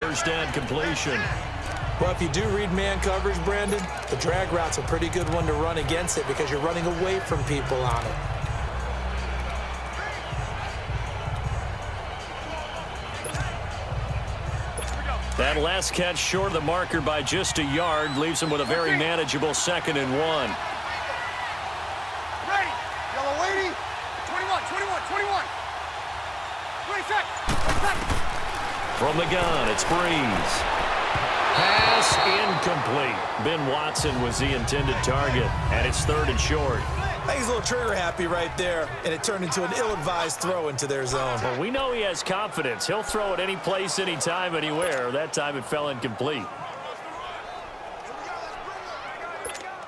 First down completion. Well, if you do read man coverage, Brandon, the drag route's a pretty good one to run against it because you're running away from people on it. That last catch short of the marker by just a yard leaves him with a very manageable 2nd and 1. Ready. Yellow lady. 21. 20 From the gun, it's Breeze. Pass incomplete. Ben Watson was the intended target, and it's 3rd and short. I think he's a little trigger happy right there, and it turned into an ill-advised throw into their zone. Well, we know he has confidence. He'll throw it any place, anytime, anywhere. That time it fell incomplete.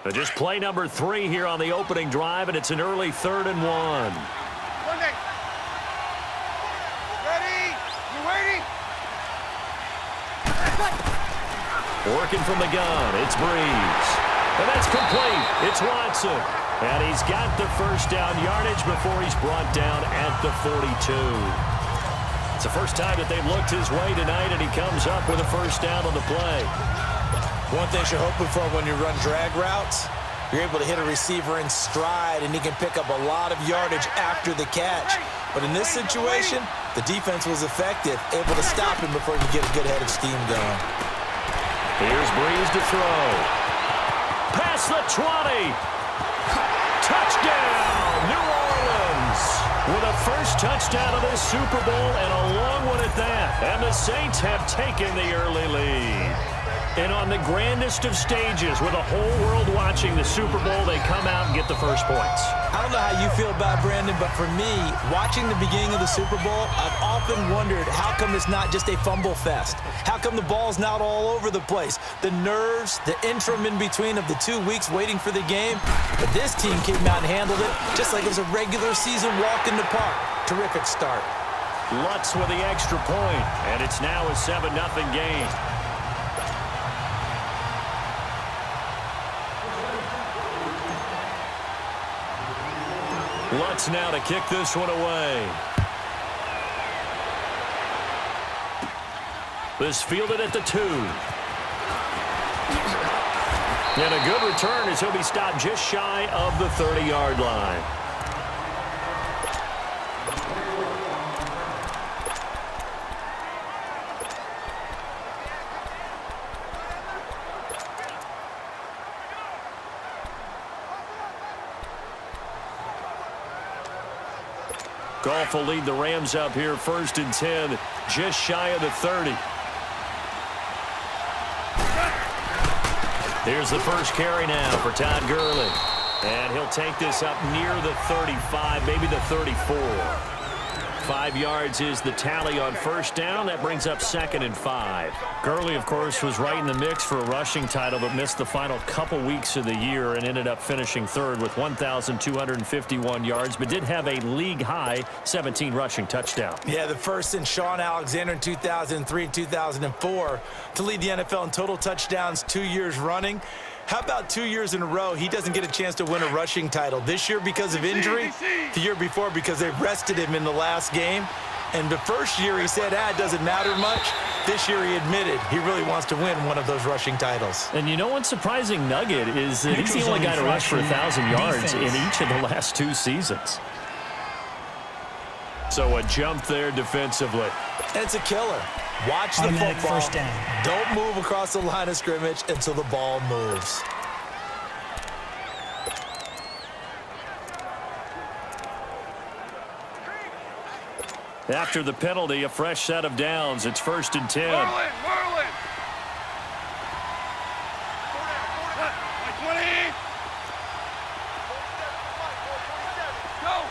So just play number 3 here on the opening drive, and it's an early 3rd and 1. Ready. You waiting? Working from the gun, it's Breeze. And that's complete. It's Watson. And he's got the first down yardage before he's brought down at the 42. It's the first time that they've looked his way tonight, and he comes up with a first down on the play. One thing you're hoping for when you run drag routes, you're able to hit a receiver in stride, and he can pick up a lot of yardage after the catch. But in this situation, the defense was effective, able to stop him before he could get a good head of steam going. Here's Breeze to throw. Past the 20. Touchdown, New Orleans. With a first touchdown of this Super Bowl and a long one at that. And the Saints have taken the early lead. And on the grandest of stages, with the whole world watching the Super Bowl, they come out and get the first points. I don't know how you feel about it, Brandon, but for me, watching the beginning of the Super Bowl, I've often wondered how come it's not just a fumble fest? How come the ball's not all over the place? The nerves, the interim in between of the 2 weeks waiting for the game. But this team came out and handled it just like it was a regular season walk in the park. Terrific start. Lutz with the extra point, and it's now a 7-0 game. Lutz now to kick this one away. This fielded at the 2. And a good return as he'll be stopped just shy of the 30-yard line. Goff will lead the Rams up here 1st and 10, just shy of the 30. Here's the first carry now for Todd Gurley. And he'll take this up near the 35, maybe the 34. 5 yards is the tally on first down. That brings up 2nd and 5. Gurley, of course, was right in the mix for a rushing title, but missed the final couple weeks of the year and ended up finishing 3rd with 1,251 yards, but did have a league-high 17 rushing touchdowns. Yeah, the first in Sean Alexander in 2003 and 2004 to lead the NFL in total touchdowns 2 years running. How about 2 years in a row he doesn't get a chance to win a rushing title? This year because of injury, the year before because they rested him in the last game. And the first year he said, it doesn't matter much. This year he admitted he really wants to win one of those rushing titles. And you know what's surprising nugget is that he's the only guy to rush for 1,000 yards in each of the last 2 seasons. So a jump there defensively. And it's a killer. Watch the football. First down. Don't move across the line of scrimmage until the ball moves. After the penalty, a fresh set of downs. It's 1st and 10. Marlin. 20. Go.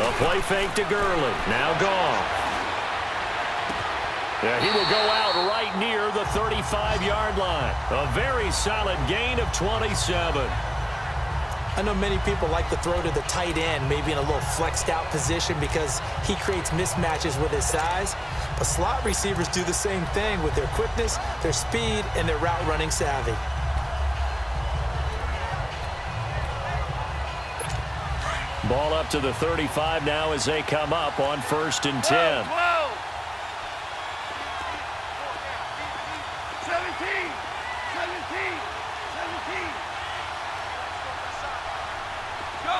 A play fake to Gurley. Now gone. Yeah, he will go out right near the 35-yard line. A very solid gain of 27. I know many people like to throw to the tight end, maybe in a little flexed out position because he creates mismatches with his size. But slot receivers do the same thing with their quickness, their speed, and their route running savvy. Ball up to the 35 now as they come up on 1st and 10. 17. Go.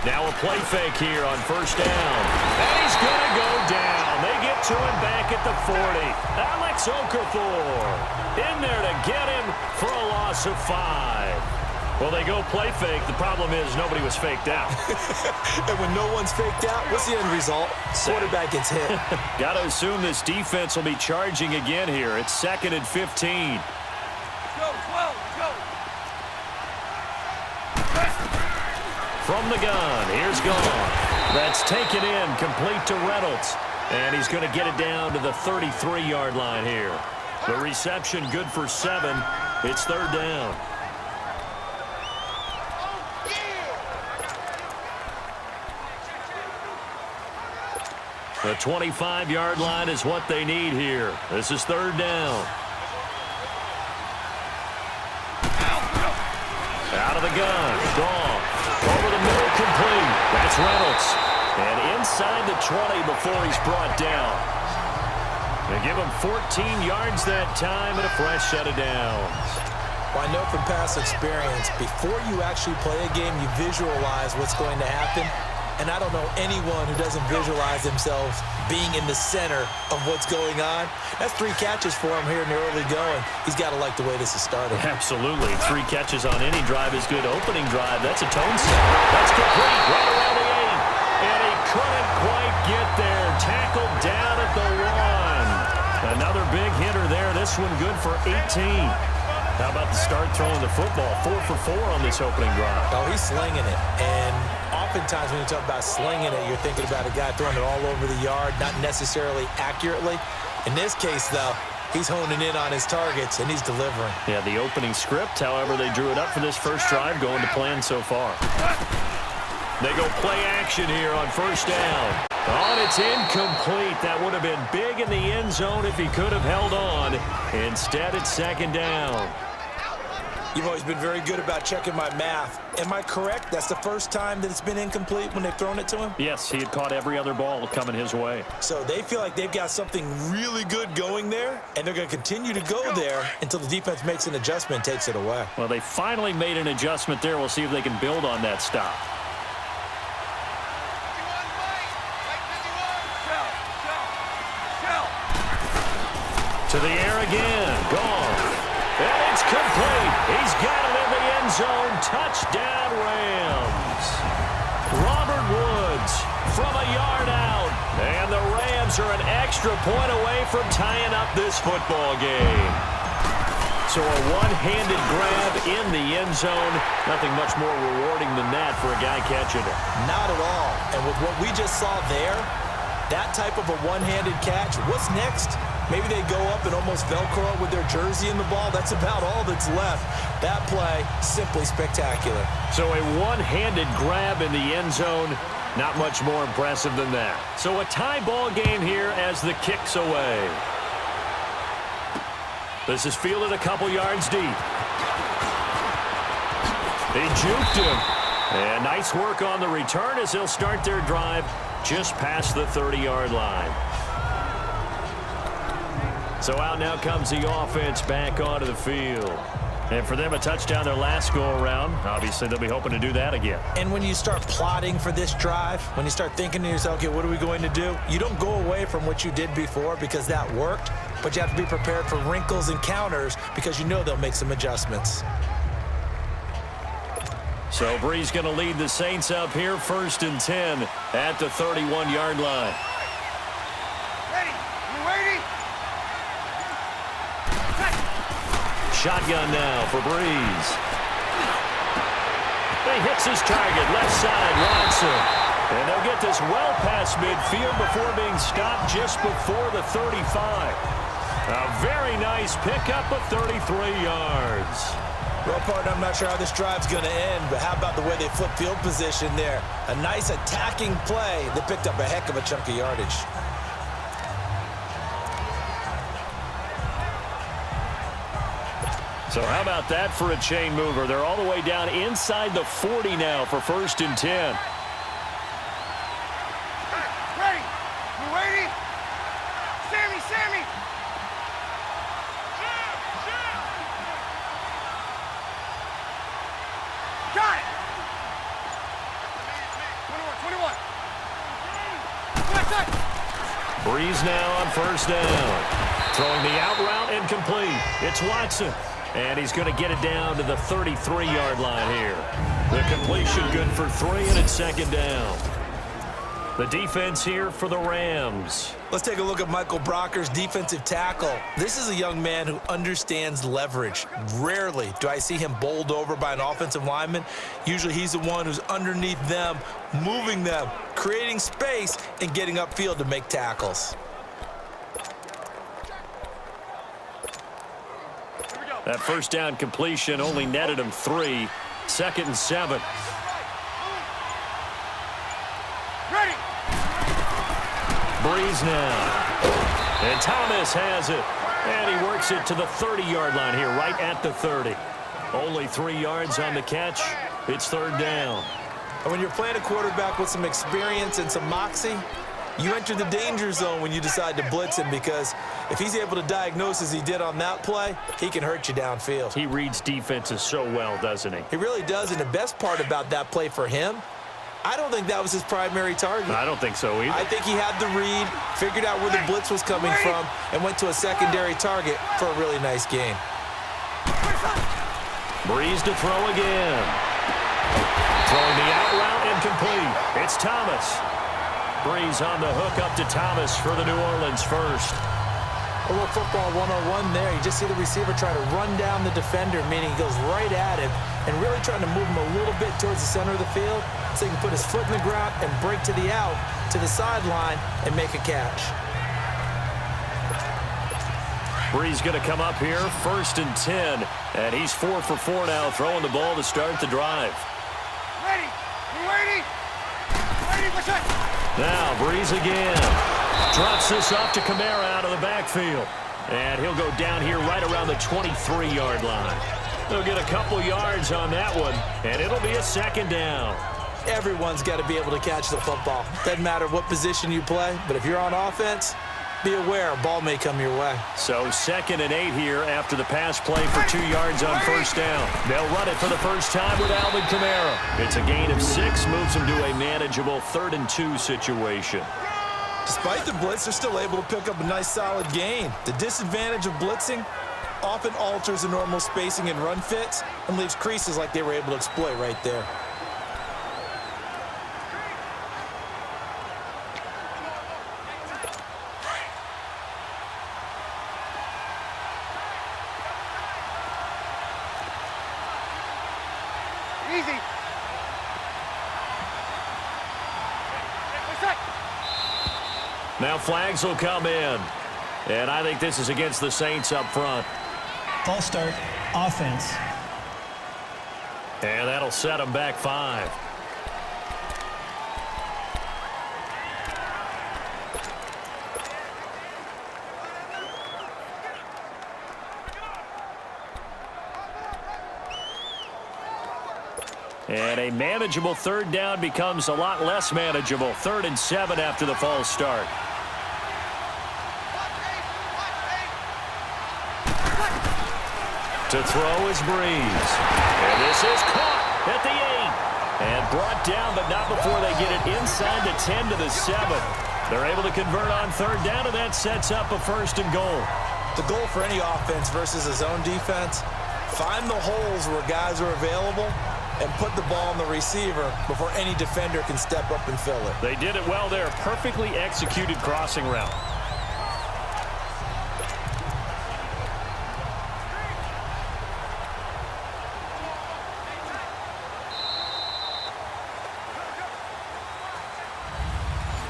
Now a play fake here on 1st down. And he's going to go down. They get to him back at the 40. Alex Okafor in there to get him for a loss of 5. Well, they go play fake. The problem is nobody was faked out. And when no one's faked out, what's the end result? Quarterback gets hit. Got to assume this defense will be charging again here. It's 2nd and 15. Go, 12, go. From the gun, here's gone. That's taken in, complete to Reynolds. And he's going to get it down to the 33-yard line here. The reception good for 7. It's 3rd down. The 25-yard line is what they need here. This is 3rd down. Out of the gun, gone. Over the middle, complete. That's Reynolds. And inside the 20 before he's brought down. They give him 14 yards that time and a fresh set of downs. Well, I know from past experience, before you actually play a game, you visualize what's going to happen. And I don't know anyone who doesn't visualize themselves being in the center of what's going on. That's 3 catches for him here in the early going. He's got to like the way this is starting. Absolutely. 3 catches on any drive is good. Opening drive, that's a tone set. That's complete. Right around the 8. And he couldn't quite get there. Tackled down at the 1. Another big hitter there. This one good for 18. How about the start throwing the football? 4 for 4 on this opening drive. Oh, he's slinging it. And oftentimes when you talk about slinging it, you're thinking about a guy throwing it all over the yard, not necessarily accurately. In this case, though, he's honing in on his targets, and he's delivering. Yeah, the opening script, however, they drew it up for this first drive, going to plan so far. They go play action here on 1st down. Oh, and it's incomplete. That would have been big in the end zone if he could have held on. Instead, it's 2nd down. You've always been very good about checking my math. Am I correct? That's the first time that it's been incomplete when they've thrown it to him? Yes, he had caught every other ball coming his way. So they feel like they've got something really good going there, and they're going to continue to go there until the defense makes an adjustment and takes it away. Well, they finally made an adjustment there. We'll see if they can build on that stop. To the air again. Gone. And it's complete. He's got it in the end zone. Touchdown, Rams. Robert Woods from a yard out. And the Rams are an extra point away from tying up this football game. So a one-handed grab in the end zone. Nothing much more rewarding than that for a guy catching it. Not at all. And with what we just saw there, that type of a one-handed catch, what's next? Maybe they go up and almost Velcro with their jersey in the ball. That's about all that's left. That play, simply spectacular. So a one-handed grab in the end zone, not much more impressive than that. So a tie ball game here as the kick's away. This is fielded a couple yards deep. They juked him. And nice work on the return as they'll start their drive just past the 30-yard line. So out now comes the offense back onto the field. And for them, a touchdown their last go-around. Obviously, they'll be hoping to do that again. And when you start plotting for this drive, when you start thinking to yourself, okay, what are we going to do? You don't go away from what you did before because that worked, but you have to be prepared for wrinkles and counters because you know they'll make some adjustments. So Bree's going to lead the Saints up here, 1st and 10 at the 31-yard line. Ready? You waiting? Shotgun now for Breeze. He hits his target, left side, Watson. And they'll get this well past midfield before being stopped just before the 35. A very nice pickup of 33 yards. Well, partner, I'm not sure how this drive's going to end, but how about the way they flip field position there? A nice attacking play that picked up a heck of a chunk of yardage. So how about that for a chain mover? They're all the way down inside the 40 now for 1st and 10. Ready? You ready? Sammy! Got it! 21. Breeze now on 1st down. Throwing the out route and complete. It's Watson. And he's going to get it down to the 33-yard line here. The completion good for 3, and it's 2nd down. The defense here for the Rams. Let's take a look at Michael Brocker's defensive tackle. This is a young man who understands leverage. Rarely do I see him bowled over by an offensive lineman. Usually he's the one who's underneath them, moving them, creating space, and getting upfield to make tackles. That 1st down completion only netted him 3. 2nd and 7. Ready? Breeze now. And Thomas has it. And he works it to the 30-yard line here, right at the 30. Only 3 yards on the catch. It's 3rd down. And when you're playing a quarterback with some experience and some moxie, you enter the danger zone when you decide to blitz him, because if he's able to diagnose as he did on that play, he can hurt you downfield. He reads defenses so well, doesn't he? He really does, and the best part about that play for him, I don't think that was his primary target. I don't think so either. I think he had the read, figured out where the blitz was coming from, and went to a secondary target for a really nice gain. Breeze to throw again. Throwing the out route and complete. It's Thomas. Breeze on the hook up to Thomas for the New Orleans first. A little football 101 there. You just see the receiver try to run down the defender, meaning he goes right at him and really trying to move him a little bit towards the center of the field so he can put his foot in the ground and break to the out, to the sideline, and make a catch. Breeze going to come up here, 1st and 10, and he's 4 for 4 now, throwing the ball to start the drive. Ready? You ready? Ready? What's that? Now, Breeze again. Drops this off to Kamara out of the backfield. And he'll go down here right around the 23-yard line. They'll get a couple yards on that one, and it'll be a 2nd down. Everyone's got to be able to catch the football. Doesn't matter what position you play, but if you're on offense, be aware a ball may come your way. So 2nd and 8 here after the pass play for 2 yards on 1st down. They'll run it for the first time with Alvin Kamara. It's a gain of 6, moves them to a manageable 3rd and 2 situation. Despite the blitz, they're still able to pick up a nice solid gain. The disadvantage of blitzing often alters the normal spacing and run fits and leaves creases like they were able to exploit right there. Easy. What's that? Now flags will come in. And I think this is against the Saints up front. False start, offense. And that'll set them back 5. And a manageable 3rd down becomes a lot less manageable. 3rd and 7 after the false start. To throw is Breeze. And this is caught at the 8. And brought down, but not before they get it inside the 10 to the 7. They're able to convert on 3rd down, and that sets up a 1st and goal. The goal for any offense versus a zone defense, find the holes where guys are available and put the ball on the receiver before any defender can step up and fill it. They did it well there. Perfectly executed crossing route.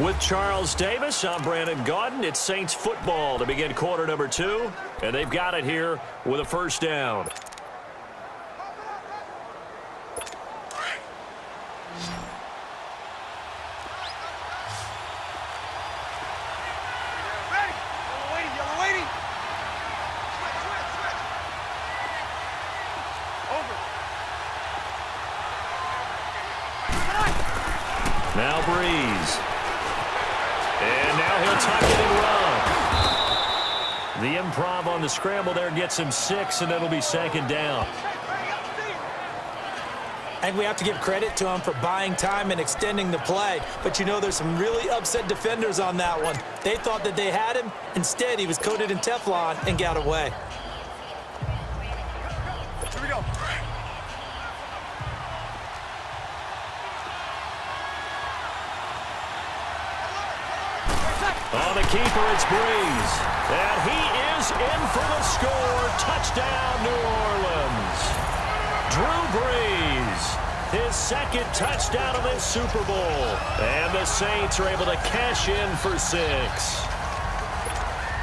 With Charles Davis, I'm Brandon Gaudin. It's Saints football to begin quarter number 2, and they've got it here with a 1st down. Ready? Yellow lady. Breeze. And now he'll tuck it and run. The improv on the scramble there gets him 6, and it'll be second down. And we have to give credit to him for buying time and extending the play. But you know, there's some really upset defenders on that one. They thought that they had him. Instead, he was coated in Teflon and got away. Here we go. On the keeper, it's Breeze. And he is in for the score. Touchdown, New Orleans. Drew Brees, his second touchdown of this Super Bowl. And the Saints are able to cash in for 6.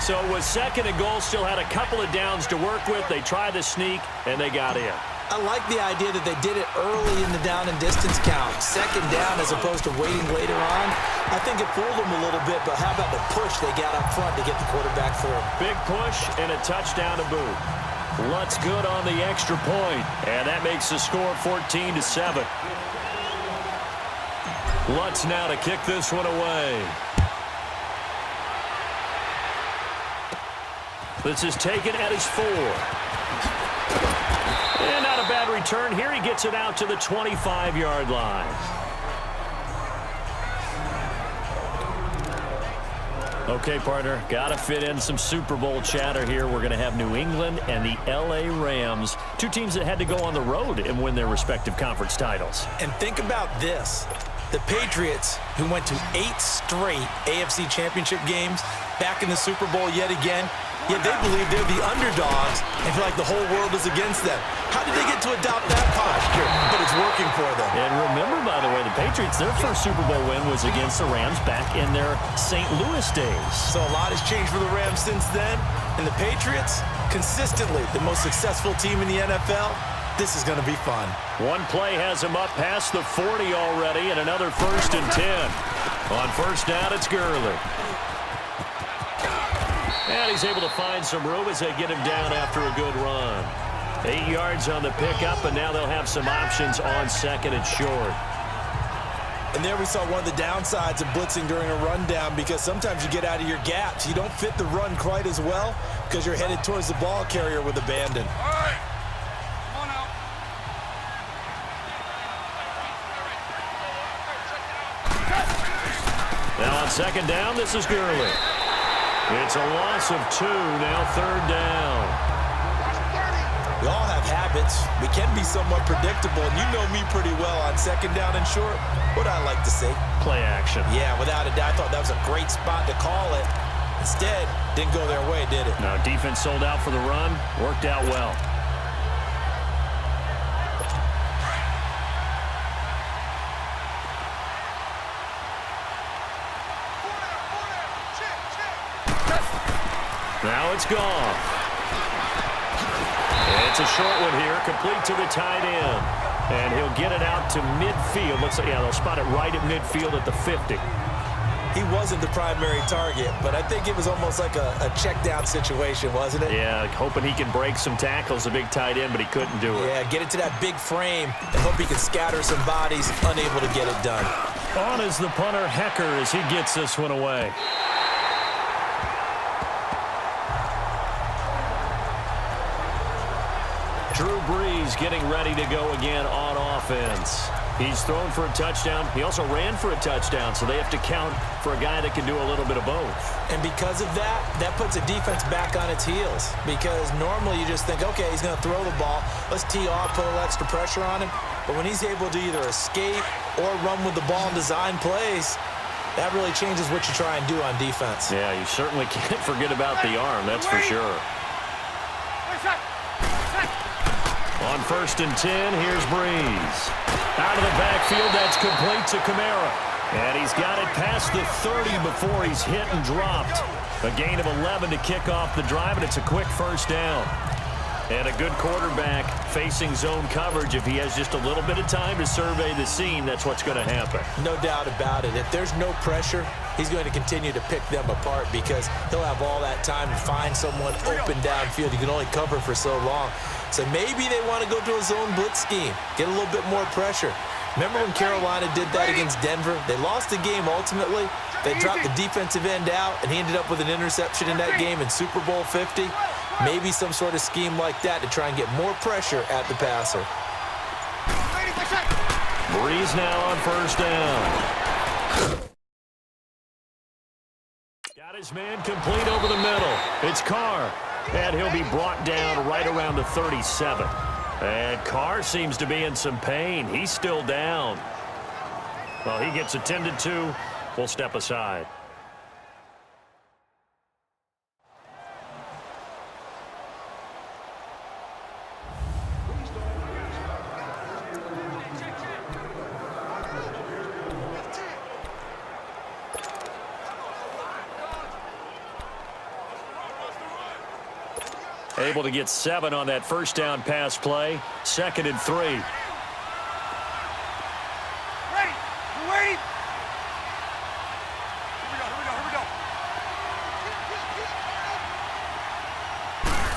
So it was second and goal, still had a couple of downs to work with. They tried to sneak, and they got in. I like the idea that they did it early in the down and distance count. Second down as opposed to waiting later on. I think it fooled them a little bit, but how about the push they got up front to get the quarterback through? Big push and a touchdown to boot. Lutz good on the extra point, and that makes the score 14-7. Lutz now to kick this one away. This is taken at his 4. And not a bad return here. He gets it out to the 25-yard line. Okay, partner, got to fit in some Super Bowl chatter here. We're going to have New England and the L.A. Rams, two teams that had to go on the road and win their respective conference titles. And think about this. The Patriots, who went to 8 straight AFC championship games, back in the Super Bowl yet again, yet they believe they're the underdogs and feel like the whole world is against them. How did they get to adopt that posture? But it's working for them. And remember, by the way, the Patriots, their first Super Bowl win was against the Rams back in their St. Louis days. So a lot has changed for the Rams since then. And the Patriots, consistently the most successful team in the NFL. This is going to be fun. One play has him up past the 40 already, and another 1st and 10. On first down, it's Gurley. And he's able to find some room as they get him down after a good run. 8 yards on the pickup, and now they'll have some options on second and short. And there we saw one of the downsides of blitzing during a rundown, because sometimes you get out of your gaps. You don't fit the run quite as well because you're headed towards the ball carrier with abandon. All right. Come on out. Now on second down, this is Gurley. It's a loss of 2, now 3rd down. We all have habits. We can be somewhat predictable, and you know me pretty well on second down and short. What I like to say? Play action. Yeah, without a doubt, I thought that was a great spot to call it. Instead, didn't go their way, did it? No, defense sold out for the run. Worked out well. Now it's gone. It's a short one here, complete to the tight end. And he'll get it out to midfield. Looks like, yeah, they'll spot it right at midfield at the 50. He wasn't the primary target, but I think it was almost like a check down situation, wasn't it? Yeah, hoping he can break some tackles, a big tight end, but he couldn't do it. Yeah, get it to that big frame and hope he can scatter some bodies, unable to get it done. On is the punter, Hecker, as he gets this one away. Drew Brees getting ready to go again on offense. He's thrown for a touchdown. He also ran for a touchdown, so they have to count for a guy that can do a little bit of both. And because of that, that puts a defense back on its heels. Because normally you just think, okay, he's going to throw the ball. Let's tee off, put a little extra pressure on him. But when he's able to either escape or run with the ball and design plays, that really changes what you try and do on defense. Yeah, you certainly can't forget about the arm, that's for sure. On 1st and 10, here's Brees. Out of the backfield, that's complete to Kamara. And he's got it past the 30 before he's hit and dropped. A gain of 11 to kick off the drive, and it's a quick first down. And a good quarterback facing zone coverage. If he has just a little bit of time to survey the scene, that's what's going to happen. No doubt about it. If there's no pressure, he's going to continue to pick them apart because he'll have all that time to find someone open downfield. You can only cover for so long. So maybe they want to go to a zone blitz scheme, get a little bit more pressure. Remember when Carolina did that against Denver? They lost the game ultimately. They dropped the defensive end out, and he ended up with an interception in that game in Super Bowl 50. Maybe some sort of scheme like that to try and get more pressure at the passer. Breeze now on first down. Got his man complete over the middle. It's Carr, and he'll be brought down right around the 37. And Carr seems to be in some pain. He's still down. Well, he gets attended to. We'll step aside. Able to get 7 on that first down pass play. 2nd and 3. Ready. You ready? Here we go.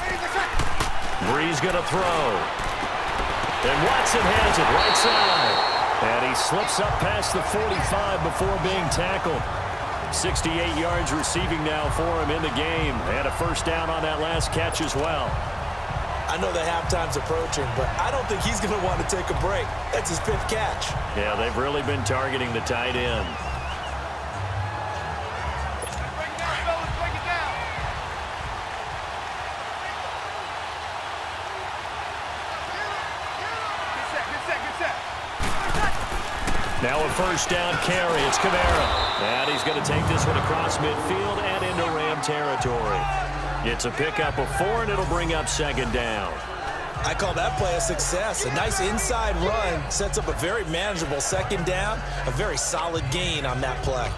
Ready, let's go. Breeze going to throw. And Watson has it right side. And he slips up past the 45 before being tackled. 68 yards receiving now for him in the game. And a first down on that last catch as well. I know that halftime's approaching, but I don't think he's going to want to take a break. That's his 5th catch. Yeah, they've really been targeting the tight end. Break it down, fellas. Break it down. Good set. Now a first down carry. It's Kamara. And he's going to take this one across midfield and into Ram territory. It's a pickup of 4, and it'll bring up 2nd down. I call that play a success. A nice inside run sets up a very manageable 2nd down. A very solid gain on that play.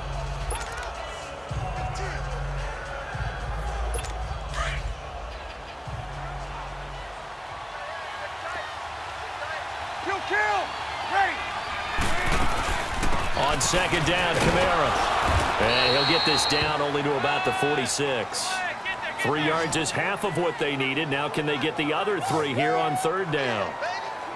Kill. Ready. On 2nd down, Kamara. And he'll get this down only to about the 46. 3 yards is half of what they needed. Now can they get the other 3 here on 3rd down?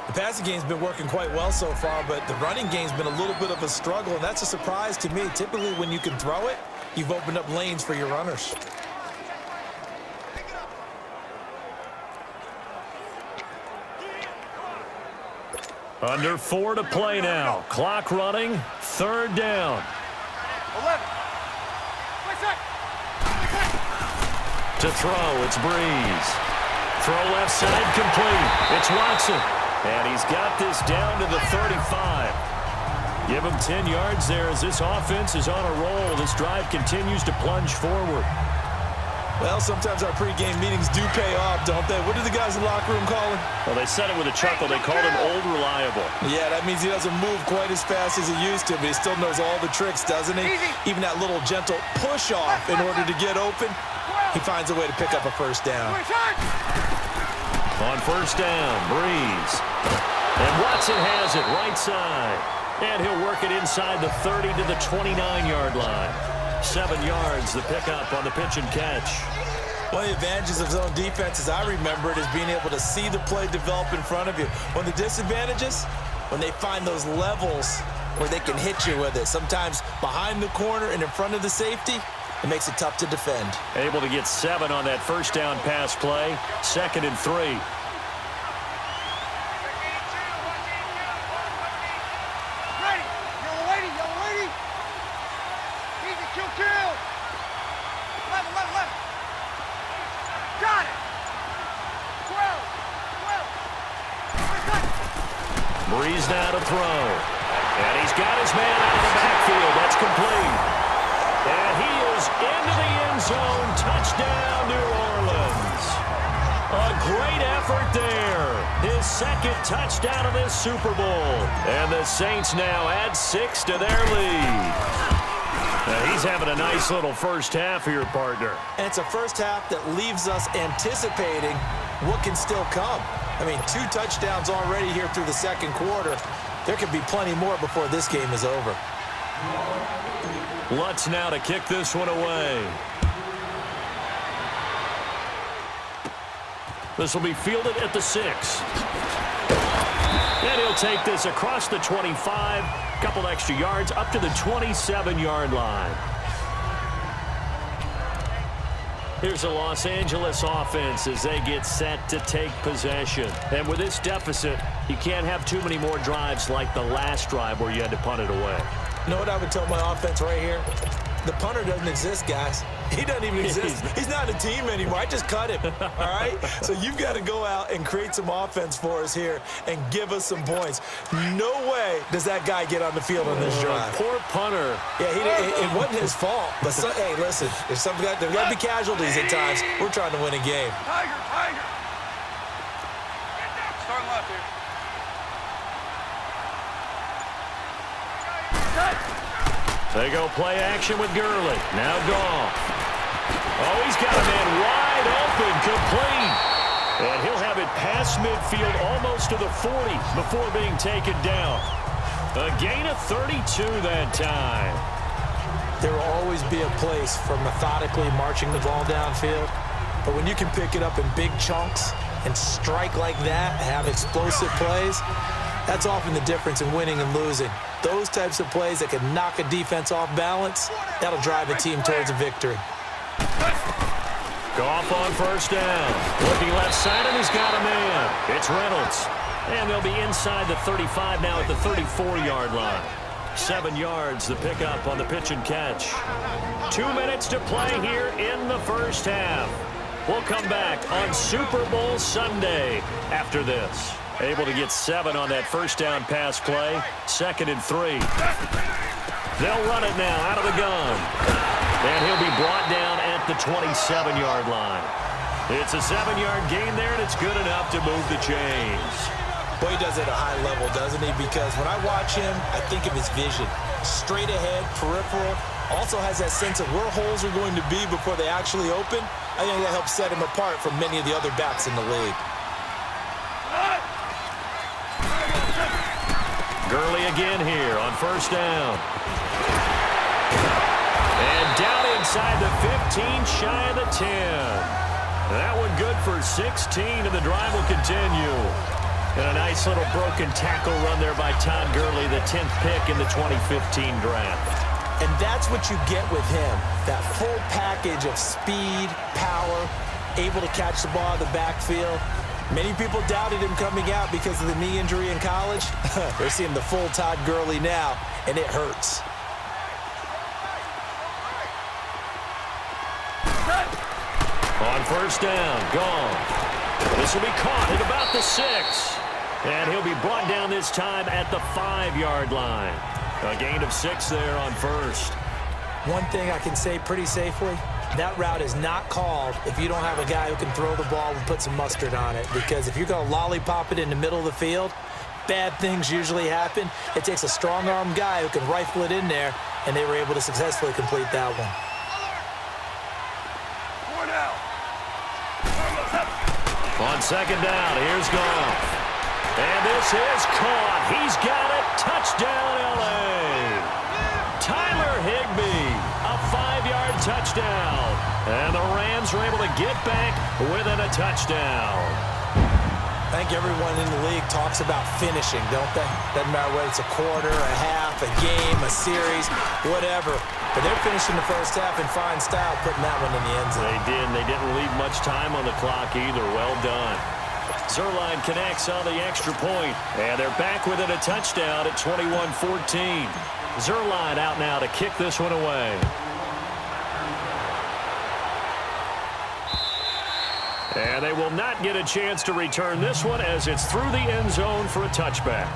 The passing game's been working quite well so far, but the running game's been a little bit of a struggle, and that's a surprise to me. Typically, when you can throw it, you've opened up lanes for your runners. Under 4 to play now. Clock running. 3rd down. 11. To throw, it's Breeze. Throw left side complete. It's Watson. And he's got this down to the 35. Give him 10 yards there as this offense is on a roll. This drive continues to plunge forward. Well, sometimes our pregame meetings do pay off, don't they? What do the guys in the locker room call him? Well, they said it with a chuckle. They called him Old Reliable. Yeah, that means he doesn't move quite as fast as he used to, but he still knows all the tricks, doesn't he? Even that little gentle push-off in order to get open, he finds a way to pick up a first down. On first down, Breeze. And Watson has it right side. And he'll work it inside the 30 to the 29-yard line. 7 yards, the pickup on the pitch and catch. One of the advantages of zone defense, as I remember it, is being able to see the play develop in front of you. One of the disadvantages, when they find those levels where they can hit you with it. Sometimes behind the corner and in front of the safety, it makes it tough to defend. Able to get 7 on that first down pass play. 2nd and 3. Breeze now to throw. And he's got his man out of the backfield. That's complete. And he is into the end zone. Touchdown, New Orleans. A great effort there. His 2nd touchdown of this Super Bowl. And the Saints now add 6 to their lead. Now he's having a nice little first half here, partner. And it's a first half that leaves us anticipating what can still come. I mean, 2 touchdowns already here through the 2nd quarter. There could be plenty more before this game is over. Lutz now to kick this one away. This will be fielded at the 6. And he'll take this across the 25, couple extra yards up to the 27-yard line. Here's the Los Angeles offense as they get set to take possession. And with this deficit, you can't have too many more drives like the last drive where you had to punt it away. You know what I would tell my offense right here? The punter doesn't exist, guys. He doesn't even exist. He's not a team anymore. I just cut him, all right? So you've got to go out and create some offense for us here and give us some points. No way does that guy get on the field on this drive. Poor punter. Yeah, it wasn't his fault. But, hey, listen, there's got to be casualties at times. We're trying to win a game. Tiger. Start left here. They go play action with Gurley. Now Goff. Oh, he's got a man wide open, complete. And he'll have it past midfield almost to the 40 before being taken down. A gain of 32 that time. There will always be a place for methodically marching the ball downfield. But when you can pick it up in big chunks and strike like that, have explosive plays, that's often the difference in winning and losing. Those types of plays that can knock a defense off balance, that'll drive a team towards a victory. Goff on first down. Looking left side, and he's got a man. It's Reynolds. And they'll be inside the 35 now at the 34-yard line. 7 yards, the pickup on the pitch and catch. 2 minutes to play here in the first half. We'll come back on Super Bowl Sunday after this. Able to get 7 on that first down pass play. 2nd and 3. They'll run it now out of the gun. And he'll be brought down at the 27-yard line. It's a 7-yard gain there, and it's good enough to move the chains. Boy, he does it at a high level, doesn't he? Because when I watch him, I think of his vision. Straight ahead, peripheral. Also has that sense of where holes are going to be before they actually open. I think that helps set him apart from many of the other backs in the league. Gurley again here on first down. And down inside the 15, shy of the 10. That one good for 16, and the drive will continue. And a nice little broken tackle run there by Todd Gurley, the 10th pick in the 2015 draft. And that's what you get with him, that full package of speed, power, able to catch the ball in the backfield. Many people doubted him coming out because of the knee injury in college. They're seeing the full Todd Gurley now, and it hurts. On first down, gone. This will be caught at about the 6. And he'll be brought down this time at the 5-yard line. A gain of 6 there on first. One thing I can say pretty safely, that route is not called if you don't have a guy who can throw the ball and put some mustard on it. Because if you're going to lollipop it in the middle of the field, bad things usually happen. It takes a strong-arm guy who can rifle it in there, and they were able to successfully complete that one. On second down, here's Goff. And this is caught. He's got it. Touchdown, L.A. Tyler Higbee, a 5-yard touchdown. And the Rams are able to get back within a touchdown. I think everyone in the league talks about finishing, don't they? Doesn't matter whether it's a quarter, a half, a game, a series, whatever. But they're finishing the first half in fine style, putting that one in the end zone. They did, and they didn't leave much time on the clock either. Well done. Zerline connects on the extra point, and they're back within a touchdown at 21-14. Zerline out now to kick this one away. And they will not get a chance to return this one as it's through the end zone for a touchback.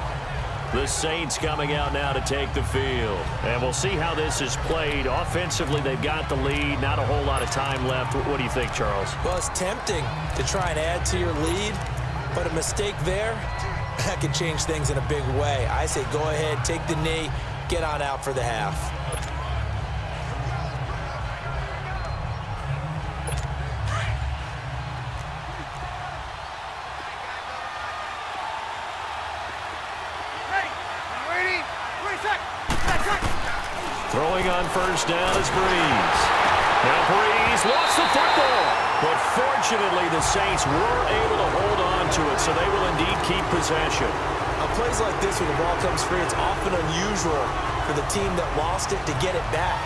The Saints coming out now to take the field. And we'll see how this is played. Offensively, they've got the lead. Not a whole lot of time left. What do you think, Charles? Well, it's tempting to try and add to your lead, but a mistake there, that can change things in a big way. I say go ahead, take the knee, get on out for the half. Throwing on first down is Breeze. Now Breeze lost the football. But fortunately, the Saints were able to hold on to it, so they will indeed keep possession. Of plays like this when the ball comes free, it's often unusual for the team that lost it to get it back.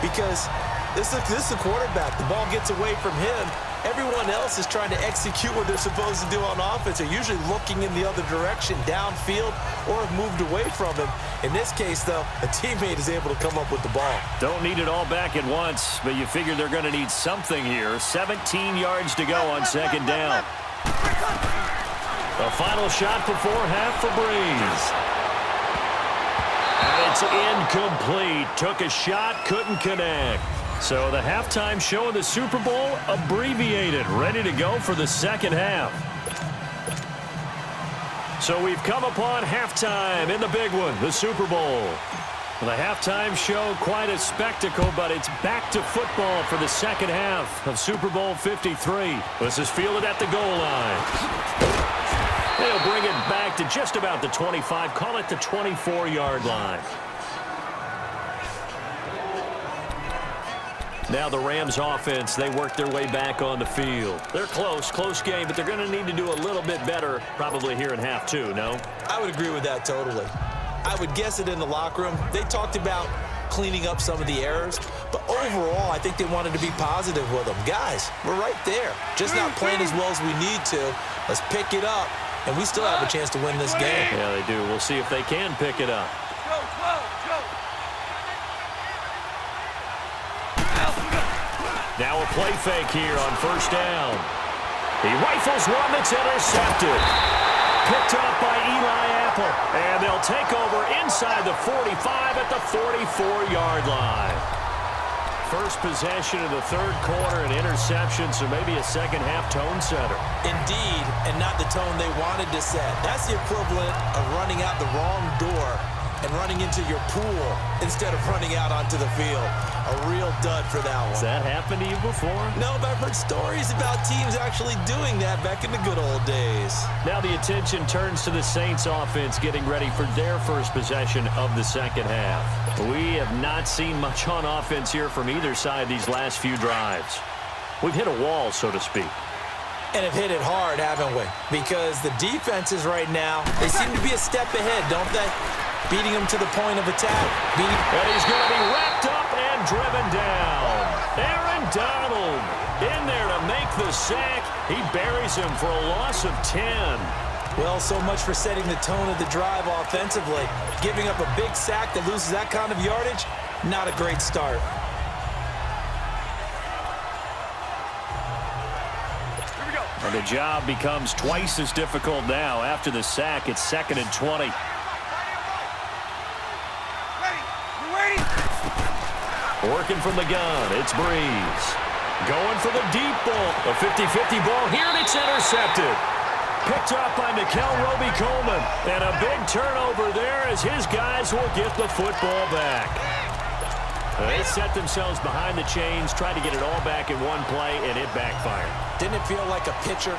Because this is a quarterback. The ball gets away from him. Everyone else is trying to execute what they're supposed to do on offense. They're usually looking in the other direction, downfield, or have moved away from him. In this case, though, a teammate is able to come up with the ball. Don't need it all back at once, but you figure they're going to need something here. 17 yards to go on second down. The final shot before half for Breeze. And it's incomplete. Took a shot, couldn't connect. So the halftime show of the Super Bowl abbreviated, ready to go for the second half. So we've come upon halftime in the big one, the Super Bowl. The halftime show, quite a spectacle, but it's back to football for the second half of Super Bowl 53. This is fielded at the goal line. They'll bring it back to just about the 25, call it the 24-yard line. Now the Rams offense, they work their way back on the field. They're close game, but they're going to need to do a little bit better probably here in half two, no? I would agree with that totally. I would guess it in the locker room. They talked about cleaning up some of the errors, but overall, I think they wanted to be positive with them. Guys, we're right there. Just not playing as well as we need to. Let's pick it up, and we still have a chance to win this game. Yeah, they do. We'll see if they can pick it up. Now a play fake here on first down. He rifles one that's intercepted. Picked up by Eli Apple. And they'll take over inside the 45 at the 44-yard line. First possession of the third quarter, an interception, so maybe a second-half tone setter. Indeed, and not the tone they wanted to set. That's the equivalent of running out the wrong door and running into your pool instead of running out onto the field. A real dud for that one. Has that happened to you before? No, but I've heard stories about teams actually doing that back in the good old days. Now the attention turns to the Saints offense getting ready for their first possession of the second half. We have not seen much on offense here from either side these last few drives. We've hit a wall, so to speak. And have hit it hard, haven't we? Because the defenses right now, they seem to be a step ahead, don't they? Beating them to the point of attack. And he's going to be wrapped up and driven down. Aaron Donald in there to make the sack. He buries him for a loss of 10. Well, so much for setting the tone of the drive offensively. Giving up a big sack that loses that kind of yardage, not a great start. And the job becomes twice as difficult now. After the sack, it's 2nd and 20. Working from the gun, it's Breeze. Going for the deep ball. A 50-50 ball here, and it's intercepted. Picked up by Nickel Roby-Coleman. And a big turnover there as his guys will get the football back. They set themselves behind the chains, tried to get it all back in one play, and it backfired. Didn't it feel like a pitcher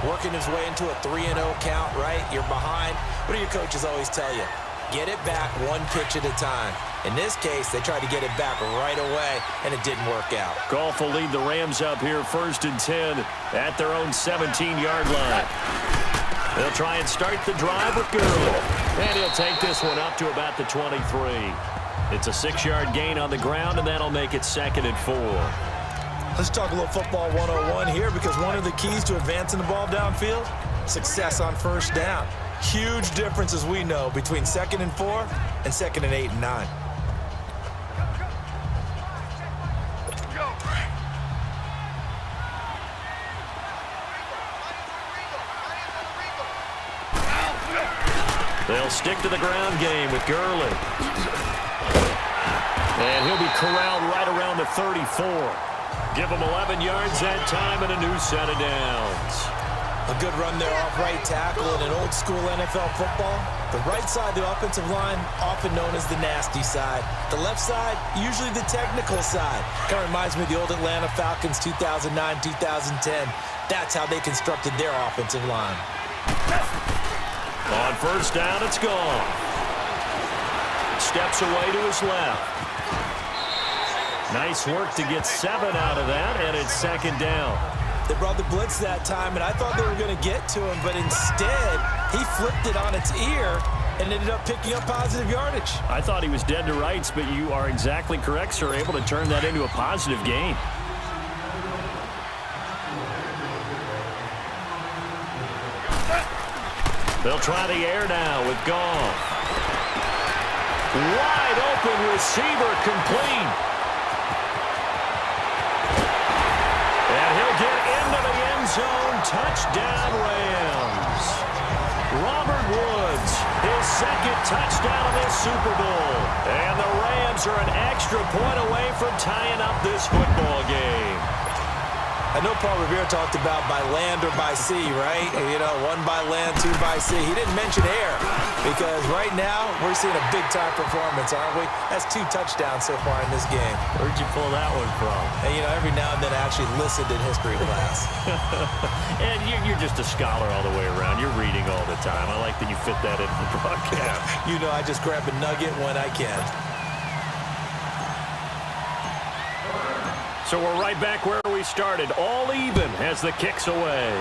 working his way into a 3-0 count, right? You're behind. What do your coaches always tell you? Get it back one pitch at a time. In this case, they tried to get it back right away, and it didn't work out. Goff will lead the Rams up here 1st and 10 at their own 17-yard line. They'll try and start the drive with Gurley. And he'll take this one up to about the 23. It's a 6-yard gain on the ground, and that'll make it 2nd and 4. Let's talk a little football 101 here, because one of the keys to advancing the ball downfield, success on first down. Huge difference, as we know, between 2nd and 4 and 2nd and 8 and 9. They'll stick to the ground game with Gurley. And he'll be corralled right around the 34. Give him 11 yards that time and a new set of downs. A good run there off right tackle in an old-school NFL football. The right side of the offensive line, often known as the nasty side. The left side, usually the technical side. Kind of reminds me of the old Atlanta Falcons 2009-2010. That's how they constructed their offensive line. On first down, it's gone. Steps away to his left. Nice work to get 7 out of that, and it's 2nd down. They brought the blitz that time, and I thought they were going to get to him, but instead, he flipped it on its ear and ended up picking up positive yardage. I thought he was dead to rights, but you are exactly correct, sir. Able to turn that into a positive gain. They'll try the air now with Goff. Wide open receiver, complete. And he'll get into the end zone. Touchdown, Rams. Robert Woods, his second touchdown of this Super Bowl. And the Rams are an extra point away from tying up this football game. I know Paul Revere talked about by land or by sea, right? You know, one by land, two by sea. He didn't mention air because right now we're seeing a big-time performance, aren't we? That's 2 touchdowns so far in this game. Where'd you pull that one from? And, you know, every now and then I actually listened in history class. And you're just a scholar all the way around. You're reading all the time. I like that you fit that into the broadcast. You know, I just grab a nugget when I can. So we're right back where we started, all even as the kick's away.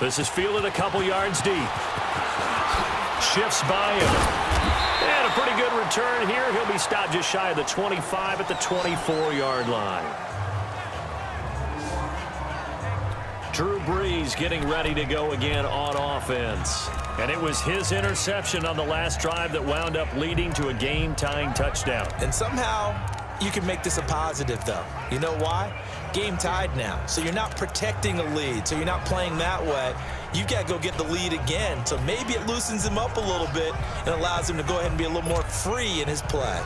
This is fielded a couple yards deep. Shifts by him. And a pretty good return here. He'll be stopped just shy of the 25 at the 24-yard line. Drew Brees getting ready to go again on offense. And it was his interception on the last drive that wound up leading to a game-tying touchdown. And somehow you can make this a positive, though. You know why? Game tied now. So you're not protecting a lead. So you're not playing that way. You've got to go get the lead again. So maybe it loosens him up a little bit and allows him to go ahead and be a little more free in his play.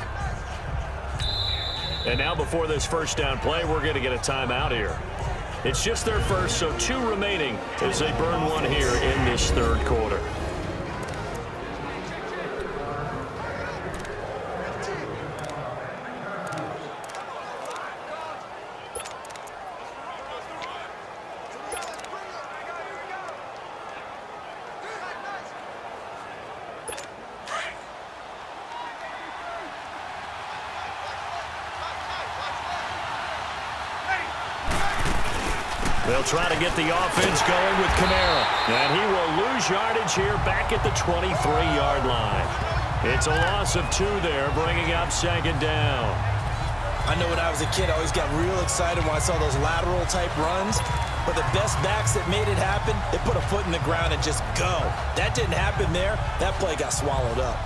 And now before this first down play, we're going to get a timeout here. It's just their first, so 2 remaining as they burn one here in this third quarter. They'll try to get the offense going with Kamara. And he will lose yardage here back at the 23-yard line. It's a loss of 2 there, bringing up second down. I know when I was a kid, I always got real excited when I saw those lateral-type runs. But the best backs that made it happen, they put a foot in the ground and just go. That didn't happen there. That play got swallowed up.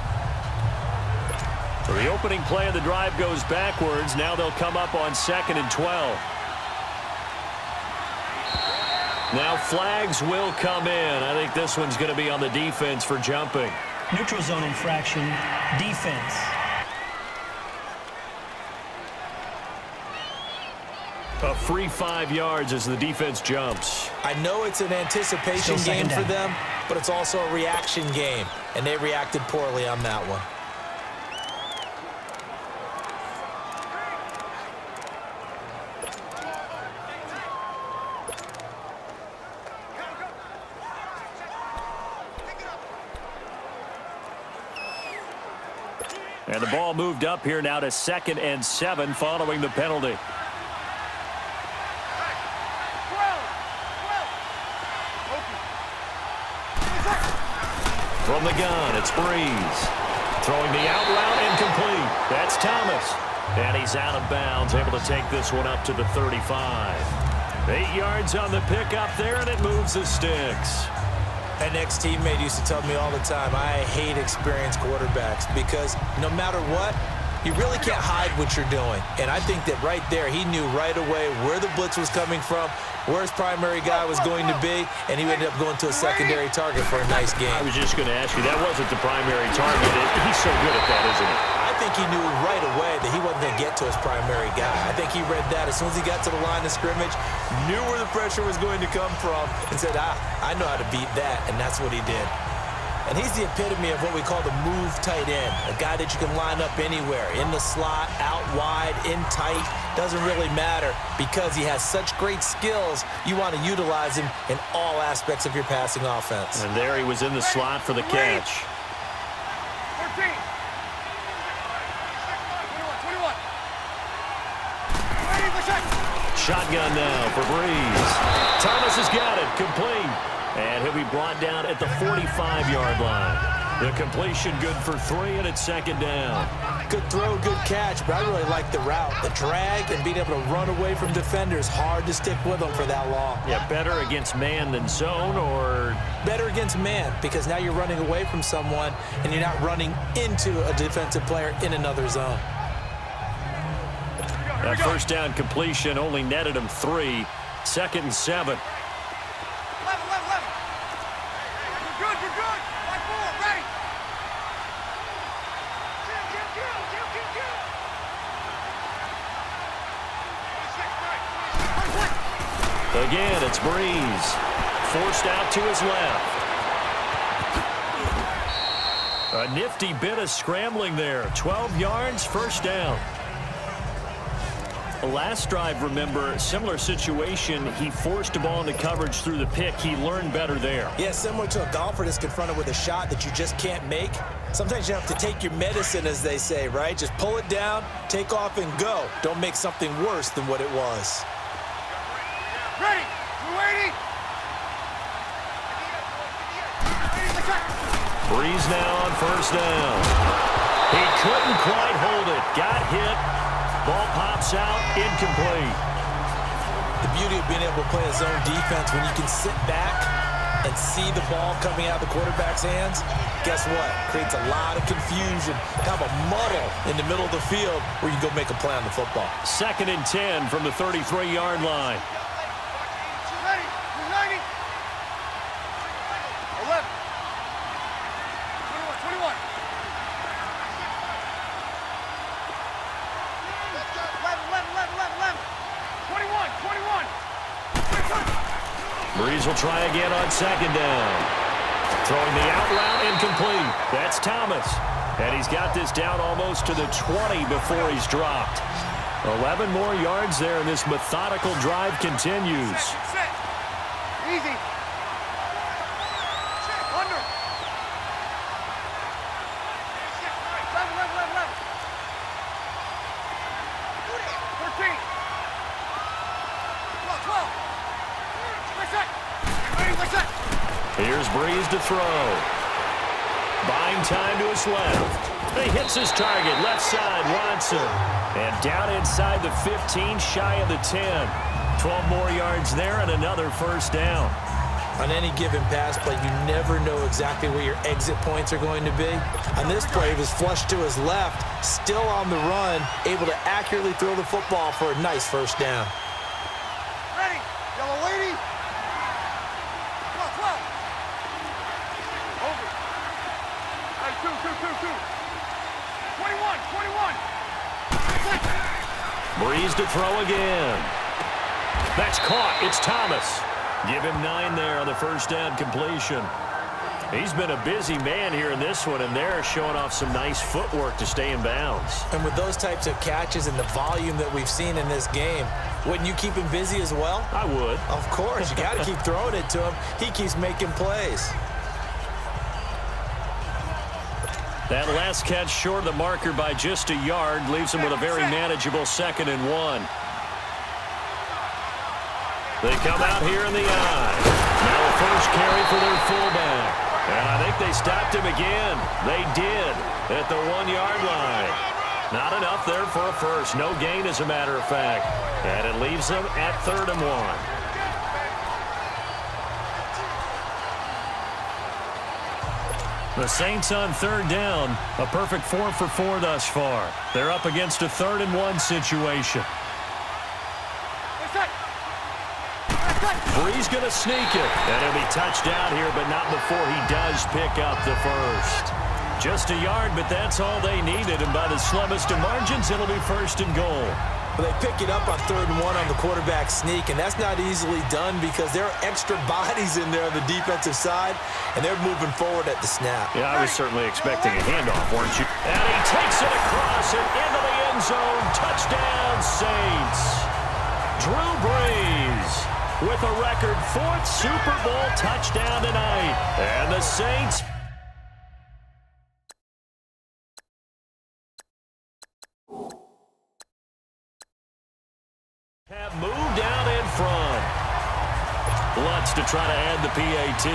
So the opening play of the drive goes backwards. Now they'll come up on 2nd and 12. Now flags will come in. I think this one's going to be on the defense for jumping. Neutral zone infraction, defense. A free 5 yards as the defense jumps. I know it's an anticipation game for them, but it's also a reaction game, and they reacted poorly on that one. And the ball moved up here now to 2nd and 7 following the penalty. From the gun, it's Brees. Throwing the out route incomplete. That's Thomas. And he's out of bounds, able to take this one up to the 35. 8 yards on the pickup there, and it moves the sticks. An ex-teammate used to tell me all the time, I hate experienced quarterbacks because no matter what, you really can't hide what you're doing. And I think that right there, he knew right away where the blitz was coming from, where his primary guy was going to be, and he ended up going to a secondary target for a nice game. I was just going to ask you, that wasn't the primary target. He's so good at that, isn't he? I think he knew right away that he wasn't going to get to his primary guy. I think he read that as soon as he got to the line of scrimmage, knew where the pressure was going to come from, and said, I know how to beat that, and that's what he did. And he's the epitome of what we call the move tight end, a guy that you can line up anywhere, in the slot, out wide, in tight, doesn't really matter because he has such great skills, you want to utilize him in all aspects of your passing offense. And there he was in the slot for the catch. 14. 21. Shotgun now for Breeze. Thomas has got it, complete. And he'll be brought down at the 45-yard line. The completion good for 3, and it's second down. Good throw, good catch, but I really like the route. The drag and being able to run away from defenders, hard to stick with them for that long. Yeah, better against man than zone, or? Better against man, because now you're running away from someone and you're not running into a defensive player in another zone. That first down completion only netted him 3. Second and 7. 11. You're good. 5-4, ready. Again, it's Breeze. Forced out to his left. A nifty bit of scrambling there. 12 yards, first down. Last drive, remember, similar situation. He forced a ball into coverage through the pick. He learned better there. Yeah, similar to a golfer that's confronted with a shot that you just can't make. Sometimes you have to take your medicine, as they say, right? Just pull it down, take off, and go. Don't make something worse than what it was. Ready. We're waiting. Breeze now on first down. He couldn't quite hold it. Got hit. Ball pops out, incomplete. The beauty of being able to play a zone defense when you can sit back and see the ball coming out of the quarterback's hands, guess what? Creates a lot of confusion, kind of a muddle in the middle of the field where you go make a play on the football. Second and 10 from the 33-yard line. Ready. We're 90. 11. 21. 21. Breeze will try again on second down. Throwing the out route, incomplete. That's Thomas. And he's got this down almost to the 20 before he's dropped. 11 more yards there, and this methodical drive continues. Set. Easy. Under. 11. 13. 12. Here's Breeze to throw. Buying time to his left. He hits his target, left side, Watson. And down inside the 15, shy of the 10. 12 more yards there and another first down. On any given pass play, you never know exactly where your exit points are going to be. On this play, he was flushed to his left, still on the run, able to accurately throw the football for a nice first down. Ready. Yellow lady. 12. Over. Hey, 2. 21. Breeze to throw again. That's caught. It's Thomas. Give him 9 there on the first down completion. He's been a busy man here in this one, and they're showing off some nice footwork to stay in bounds. And with those types of catches and the volume that we've seen in this game, wouldn't you keep him busy as well? I would. Of course. You got to keep throwing it to him. He keeps making plays. That last catch short of the marker by just a yard leaves him with a very manageable 2nd and 1. They come out here in the eye. Now a first carry for their fullback. And I think they stopped him again. They did at the 1-yard line. Not enough there for a first. No gain, as a matter of fact. And it leaves them at 3rd and 1. The Saints on 3rd down. A perfect 4 for 4 thus far. They're up against a 3rd and 1 situation. Breeze going to sneak it. And he'll be touched down here, but not before he does pick up the first. Just a yard, but that's all they needed. And by the slimmest of margins, it'll be 1st and goal. Well, they pick it up on 3rd and 1 on the quarterback sneak, and that's not easily done because there are extra bodies in there on the defensive side, and they're moving forward at the snap. Yeah, I was certainly expecting a handoff, weren't you? And he takes it across and into the end zone. Touchdown, Saints. Drew Brees with a record 4th Super Bowl touchdown tonight. And the Saints have moved Lutz to try to add the PAT.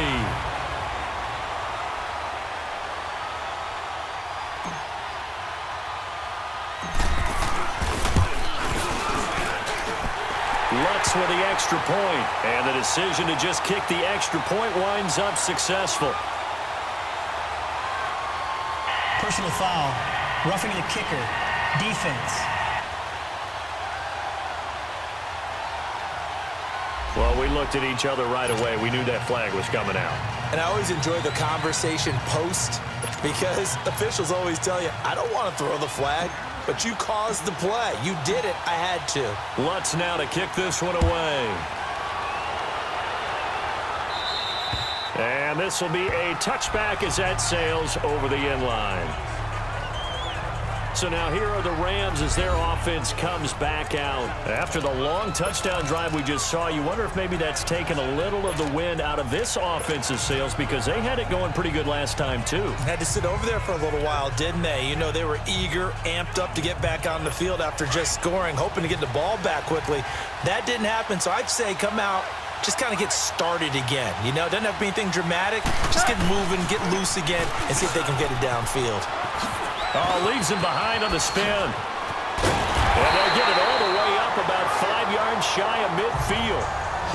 Lutz with the extra point, and the decision to just kick the extra point winds up successful. Personal foul. Roughing the kicker. Defense. Well, we looked at each other right away. We knew that flag was coming out. And I always enjoy the conversation post because officials always tell you, I don't want to throw the flag, but you caused the play. You did it. I had to. Lutz now to kick this one away. And this will be a touchback as that sails over the end line. So now here are the Rams as their offense comes back out. After the long touchdown drive we just saw, you wonder if maybe that's taken a little of the wind out of this offensive sails because they had it going pretty good last time too. Had to sit over there for a little while, didn't they? You know, they were eager, amped up to get back on the field after just scoring, hoping to get the ball back quickly. That didn't happen, so I'd say come out, just kind of get started again. You know, doesn't have to be anything dramatic. Just get moving, get loose again, and see if they can get it downfield. Oh, leaves him behind on the spin. And they'll get it all the way up about 5 yards shy of midfield.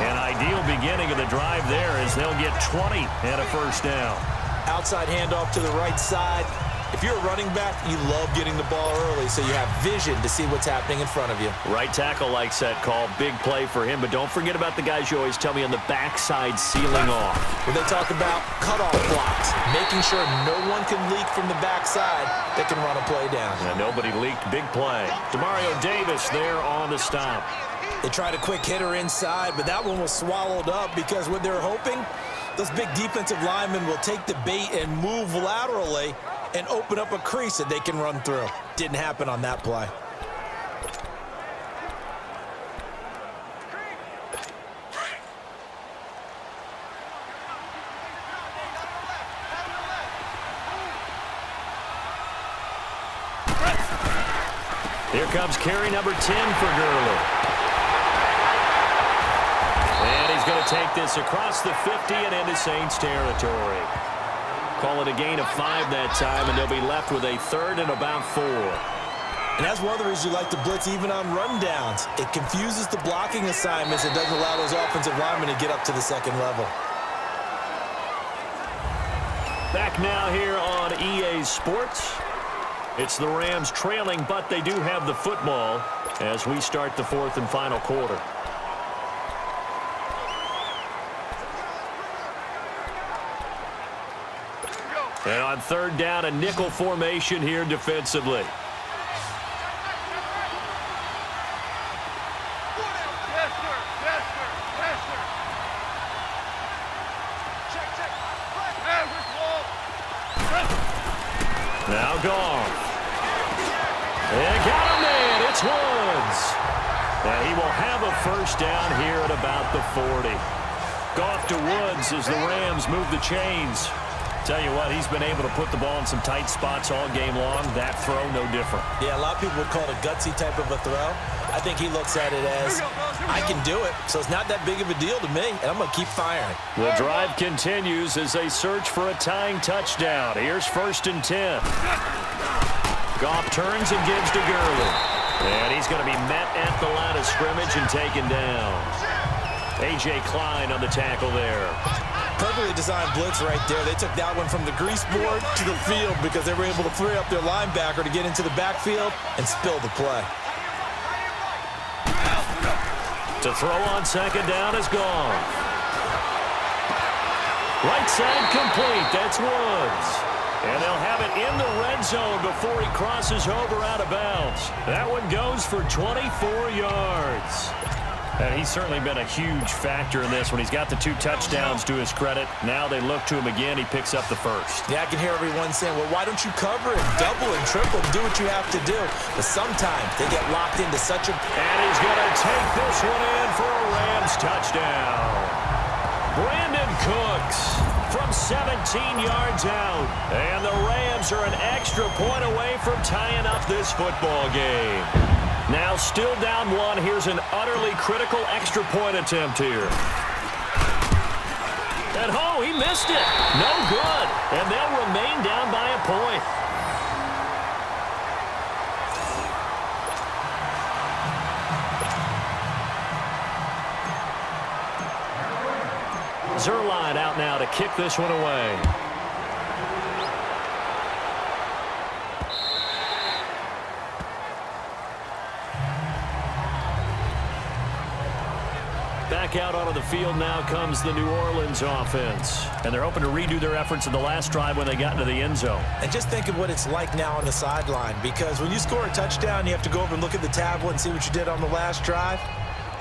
An ideal beginning of the drive there as they'll get 20 and a first down. Outside handoff to the right side. If you're a running back, you love getting the ball early so you have vision to see what's happening in front of you. Right tackle likes that call. Big play for him, but don't forget about the guys you always tell me on the backside sealing off. When they talk about cutoff blocks, making sure no one can leak from the backside that can run a play down. And nobody leaked. Big play. Demario Davis there on the stop. They tried a quick hitter inside, but that one was swallowed up because what they're hoping, those big defensive linemen will take the bait and move laterally and open up a crease that they can run through. Didn't happen on that play. Here comes carry number 10 for Gurley. And he's going to take this across the 50 and into Saints territory. Call it a gain of 5 that time, and they'll be left with a third and about 4. And that's one of the reasons you like to blitz even on rundowns. It confuses the blocking assignments. It doesn't allow those offensive linemen to get up to the second level. Back now here on EA Sports. It's the Rams trailing, but they do have the football as we start the fourth and final quarter. And on third down, a nickel formation here defensively. Yes, sir. Yes, sir. Yes, sir. Check. Average wall. Now gone. And got him in. It's Woods. And he will have a first down here at about the 40. Goff to Woods as the Rams move the chains. Tell you what, he's been able to put the ball in some tight spots all game long. That throw, no different. Yeah, a lot of people would call it a gutsy type of a throw. I think he looks at it as, I can do it, so it's not that big of a deal to me, and I'm going to keep firing. The drive continues as they search for a tying touchdown. Here's 1st and 10. Goff turns and gives to Gurley. And he's going to be met at the line of scrimmage and taken down. A.J. Klein on the tackle there. Perfectly designed blitz right there. They took that one from the grease board to the field because they were able to free up their linebacker to get into the backfield and spill the play. To throw on second down is gone. Right side complete. That's Woods. And they'll have it in the red zone before he crosses over out of bounds. That one goes for 24 yards. And he's certainly been a huge factor in this when he's got the 2 touchdowns to his credit. Now they look to him again. He picks up the first. Yeah, I can hear everyone saying, well, why don't you cover it, double and triple, and do what you have to do? But sometimes they get locked into such a... And he's going to take this one in for a Rams touchdown. Brandon Cooks from 17 yards out. And the Rams are an extra point away from tying up this football game. Now still down 1. Here's an utterly critical extra point attempt here. And oh, he missed it. No good. And they'll remain down by a point. Zerline out now to kick this one away. Back out onto the field now comes the New Orleans offense. And they're hoping to redo their efforts in the last drive when they got into the end zone. And just think of what it's like now on the sideline, because when you score a touchdown, you have to go over and look at the tablet and see what you did on the last drive.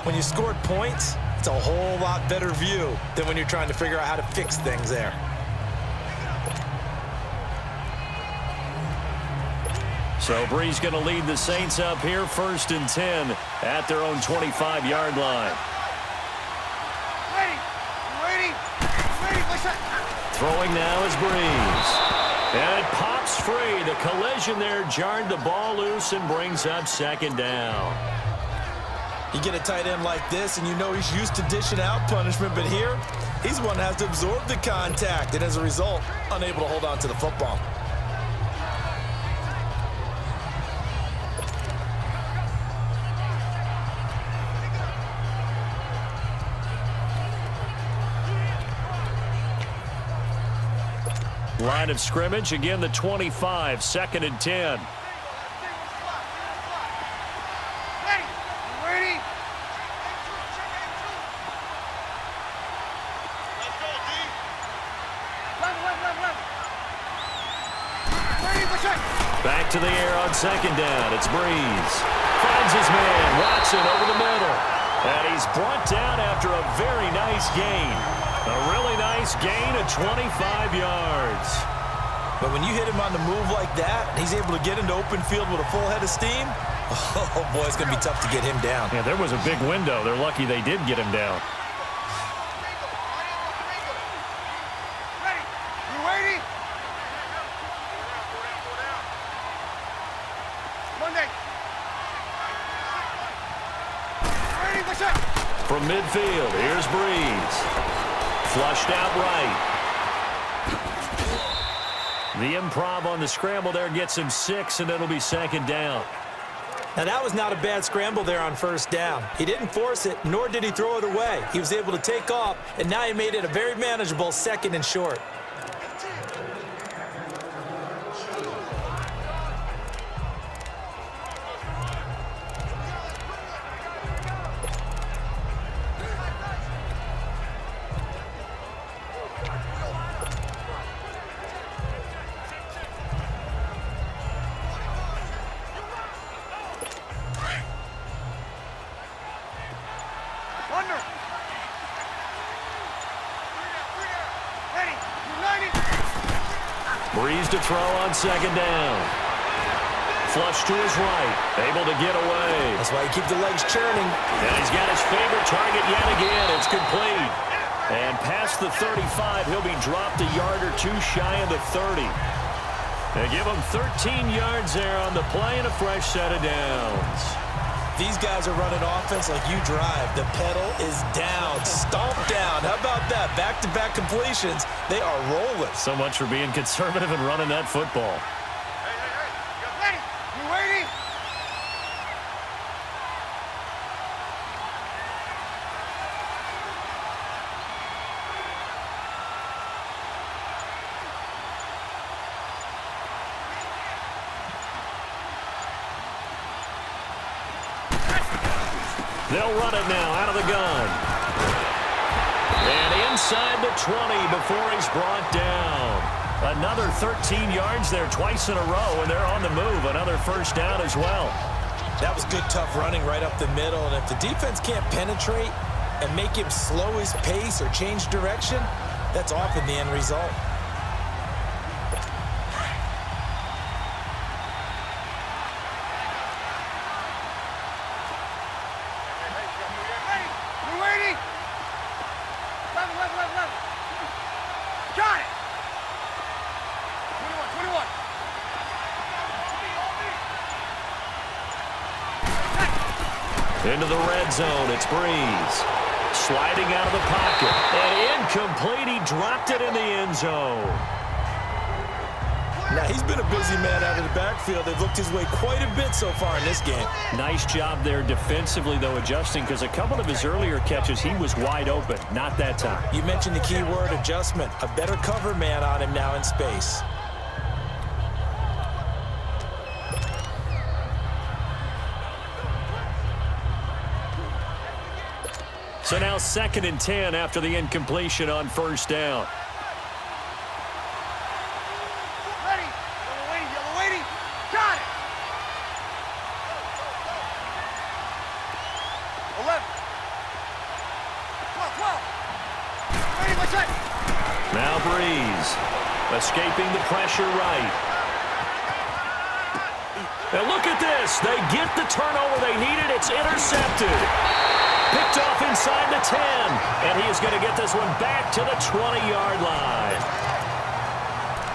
When you scored points, it's a whole lot better view than when you're trying to figure out how to fix things there. So Bree's going to lead the Saints up here 1st and 10 at their own 25-yard line. Throwing now is Breeze. And it pops free. The collision there jarred the ball loose and brings up 2nd down. You get a tight end like this, and you know he's used to dishing out punishment, but here, he's the one that has to absorb the contact, and as a result, unable to hold on to the football. Line of scrimmage, again the 25, 2nd and 10. Back to the air on 2nd down. It's Breeze. Finds his man, Watson, over the middle. And he's brought down after a very nice gain. A really nice gain of 25 yards. But when you hit him on the move like that, and he's able to get into open field with a full head of steam, oh boy, it's going to be tough to get him down. Yeah, there was a big window. They're lucky they did get him down. From midfield, here's Breeze. Flushed out right. The improv on the scramble there gets him 6, and it'll be 2nd down. Now, that was not a bad scramble there on 1st down. He didn't force it, nor did he throw it away. He was able to take off, and now he made it a very manageable 2nd and short. Breeze to throw on 2nd down. Flush to his right. Able to get away. That's why you keep the legs churning. And he's got his favorite target yet again. It's complete. And past the 35, he'll be dropped a yard or two shy of the 30. They give him 13 yards there on the play and a fresh set of downs. These guys are running offense like you drive. The pedal is down, stomped down. How about that? Back-to-back completions. They are rolling. So much for being conservative and running that football. Ready? You waiting? They'll run it now out of the gun. And inside the 20 before he's brought down. Another 13 yards there twice in a row, and they're on the move. Another 1st down as well. That was good, tough running right up the middle. And if the defense can't penetrate and make him slow his pace or change direction, that's often the end result. Got it! 21, 21. Into the red zone, it's Breeze. Sliding out of the pocket. And incomplete. He dropped it in the end zone. Now, he's been a busy man out of the backfield. They've looked his way quite a bit so far in this game. Nice job there defensively, though, adjusting, because a couple of his earlier catches, he was wide open. Not that time. You mentioned the key word, adjustment. A better cover man on him now in space. So now 2nd and 10 after the incompletion on first down. Ready. Yellow lady. Got it. 11. 12. Ready, my check. Now Breeze. Escaping the pressure right. And look at this. They get the turnover they needed. It's intercepted. Picked off inside the 10. And he is going to get this one back to the 20-yard line.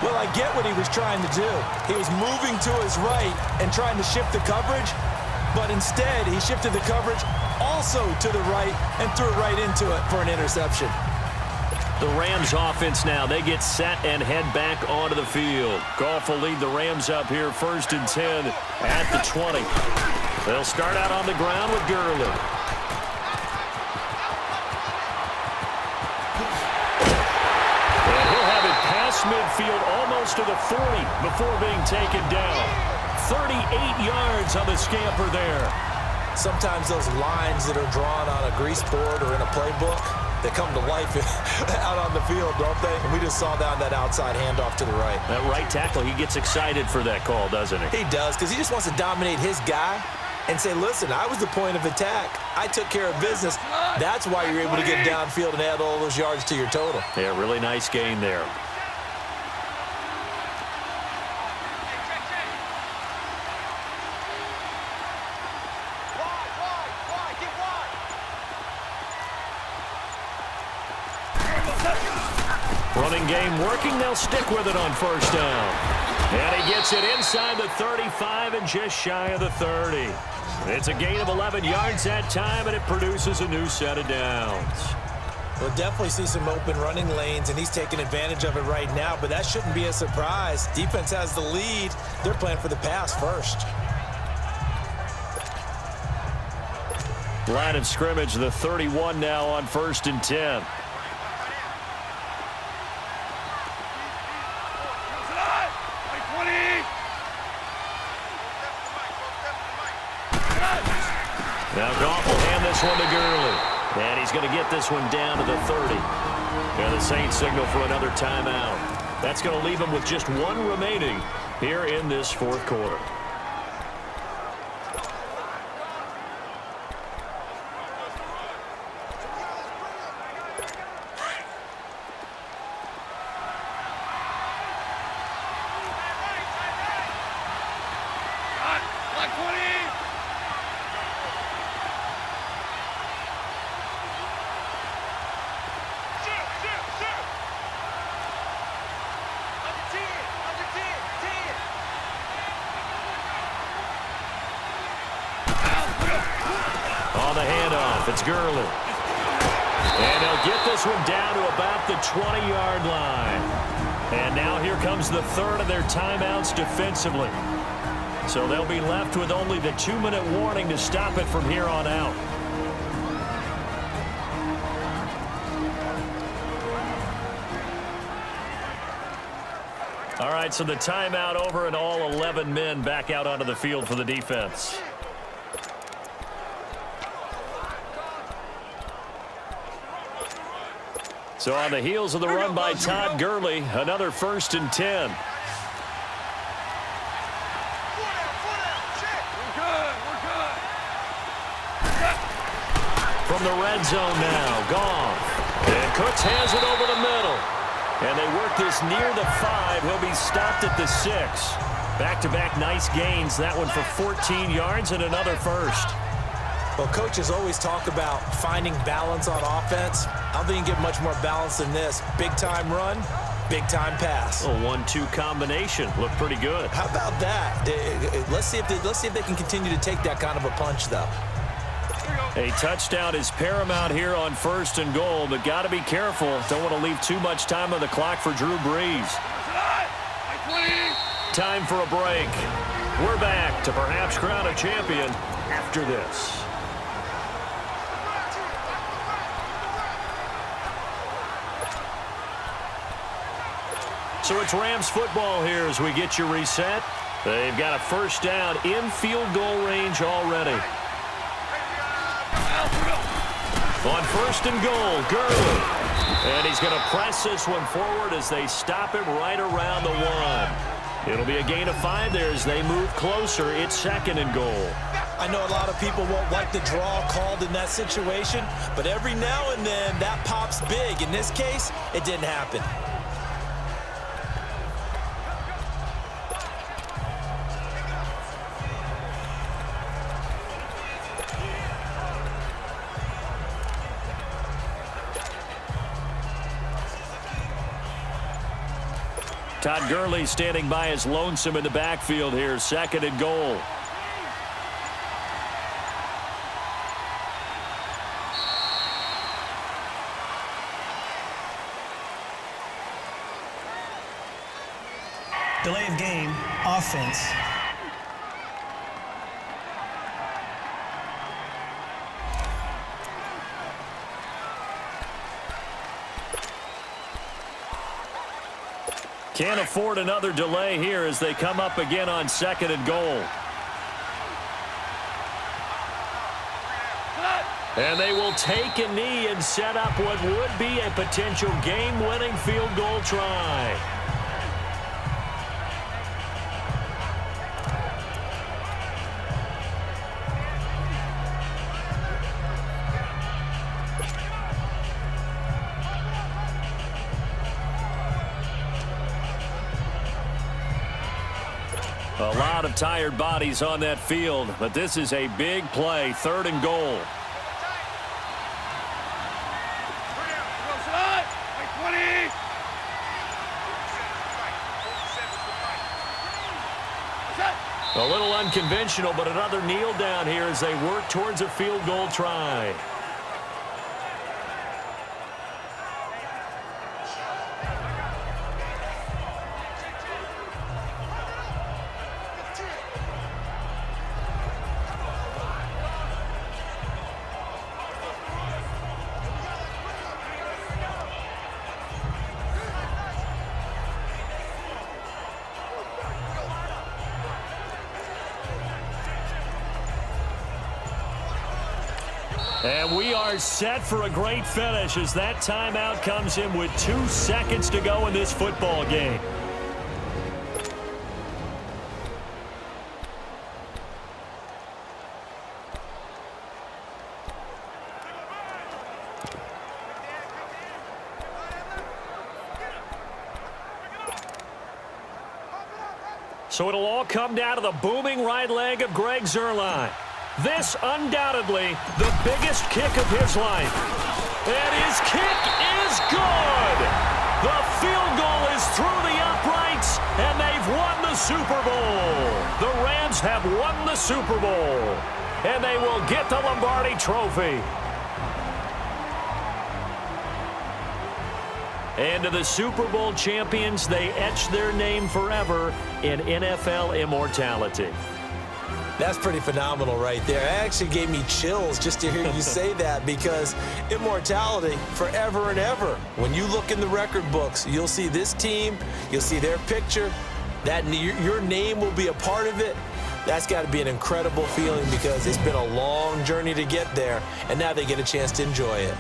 Well, I get what he was trying to do. He was moving to his right and trying to shift the coverage. But instead, he shifted the coverage also to the right and threw it right into it for an interception. The Rams offense now, they get set and head back onto the field. Goff will lead the Rams up here 1st and 10 at the 20. They'll start out on the ground with Gurley. And he'll have it past midfield almost to the 40 before being taken down. 38 yards on the scamper there. Sometimes those lines that are drawn on a grease board or in a playbook, they come to life out on the field, don't they? And we just saw that outside handoff to the right. That right tackle, he gets excited for that call, doesn't he? He does, because he just wants to dominate his guy and say, listen, I was the point of attack. I took care of business. That's why you're able to get downfield and add all those yards to your total. Yeah, really nice gain there. Running game working. They'll stick with it on first down. And he gets it inside the 35 and just shy of the 30. It's a gain of 11 yards that time, and it produces a new set of downs. We'll definitely see some open running lanes, and he's taking advantage of it right now, but that shouldn't be a surprise. Defense has the lead. They're playing for the pass first. Line of scrimmage, the 31 now on 1st and 10. Now Goff will hand this one to Gurley. And he's going to get this one down to the 30. And the Saints signal for another timeout. That's going to leave them with just one remaining here in this 4th quarter. On the handoff, it's Gurley. And they'll get this one down to about the 20-yard line. And now here comes the 3rd of their timeouts defensively. So they'll be left with only the 2-minute warning to stop it from here on out. All right, so the timeout over and all 11 men back out onto the field for the defense. So on the heels of the run by Todd Gurley, another 1st and 10. From the red zone now, Goff. And Cooks has it over the middle. And they work this near the 5. He'll be stopped at the 6. Back-to-back nice gains. That one for 14 yards and another first. Well, coaches always talk about finding balance on offense. I don't think you can get much more balance than this. Big-time run, big-time pass. A 1-2 combination. Looked pretty good. How about that? Let's see if they can continue to take that kind of a punch, though. A touchdown is paramount here on 1st and goal, but got to be careful. Don't want to leave too much time on the clock for Drew Brees. Time for a break. We're back to perhaps crown a champion after this. So it's Rams football here as we get you reset. They've got a first down in field goal range already. On 1st and goal, Gurley. And he's going to press this one forward as they stop him right around the 1. It'll be a gain of 5 there as they move closer. It's 2nd and goal. I know a lot of people won't like the draw called in that situation, but every now and then that pops big. In this case, it didn't happen. Todd Gurley standing by as lonesome in the backfield here. 2nd and goal. Delay of game, offense. Can't afford another delay here as they come up again on 2nd and goal. And they will take a knee and set up what would be a potential game-winning field goal try. A lot of tired bodies on that field, but this is a big play. 3rd and goal. A little unconventional, but another kneel down here as they work towards a field goal try. And we are set for a great finish as that timeout comes in with 2 seconds to go in this football game. So it'll all come down to the booming right leg of Greg Zuerlein. This undoubtedly the biggest kick of his life. And his kick is good. The field goal is through the uprights, and they've won the Super Bowl. The Rams have won the Super Bowl, and they will get the Lombardi Trophy. And to the Super Bowl champions, they etch their name forever in NFL immortality. That's pretty phenomenal right there. It actually gave me chills just to hear you say that, because immortality forever and ever. When you look in the record books, you'll see this team, you'll see their picture, that your name will be a part of it. That's got to be an incredible feeling, because it's been a long journey to get there, and now they get a chance to enjoy it.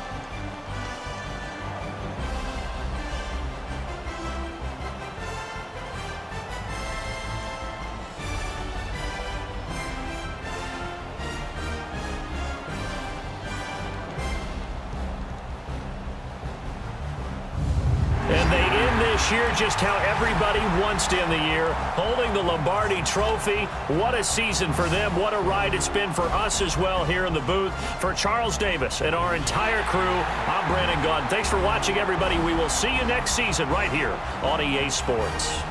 Year just how everybody wants to end the year, holding the Lombardi Trophy. What a season for them. What a ride it's been for us as well here in the booth. For Charles Davis and our entire crew, I'm Brandon Gaudin. Thanks for watching, everybody. We will see you next season right here on EA Sports.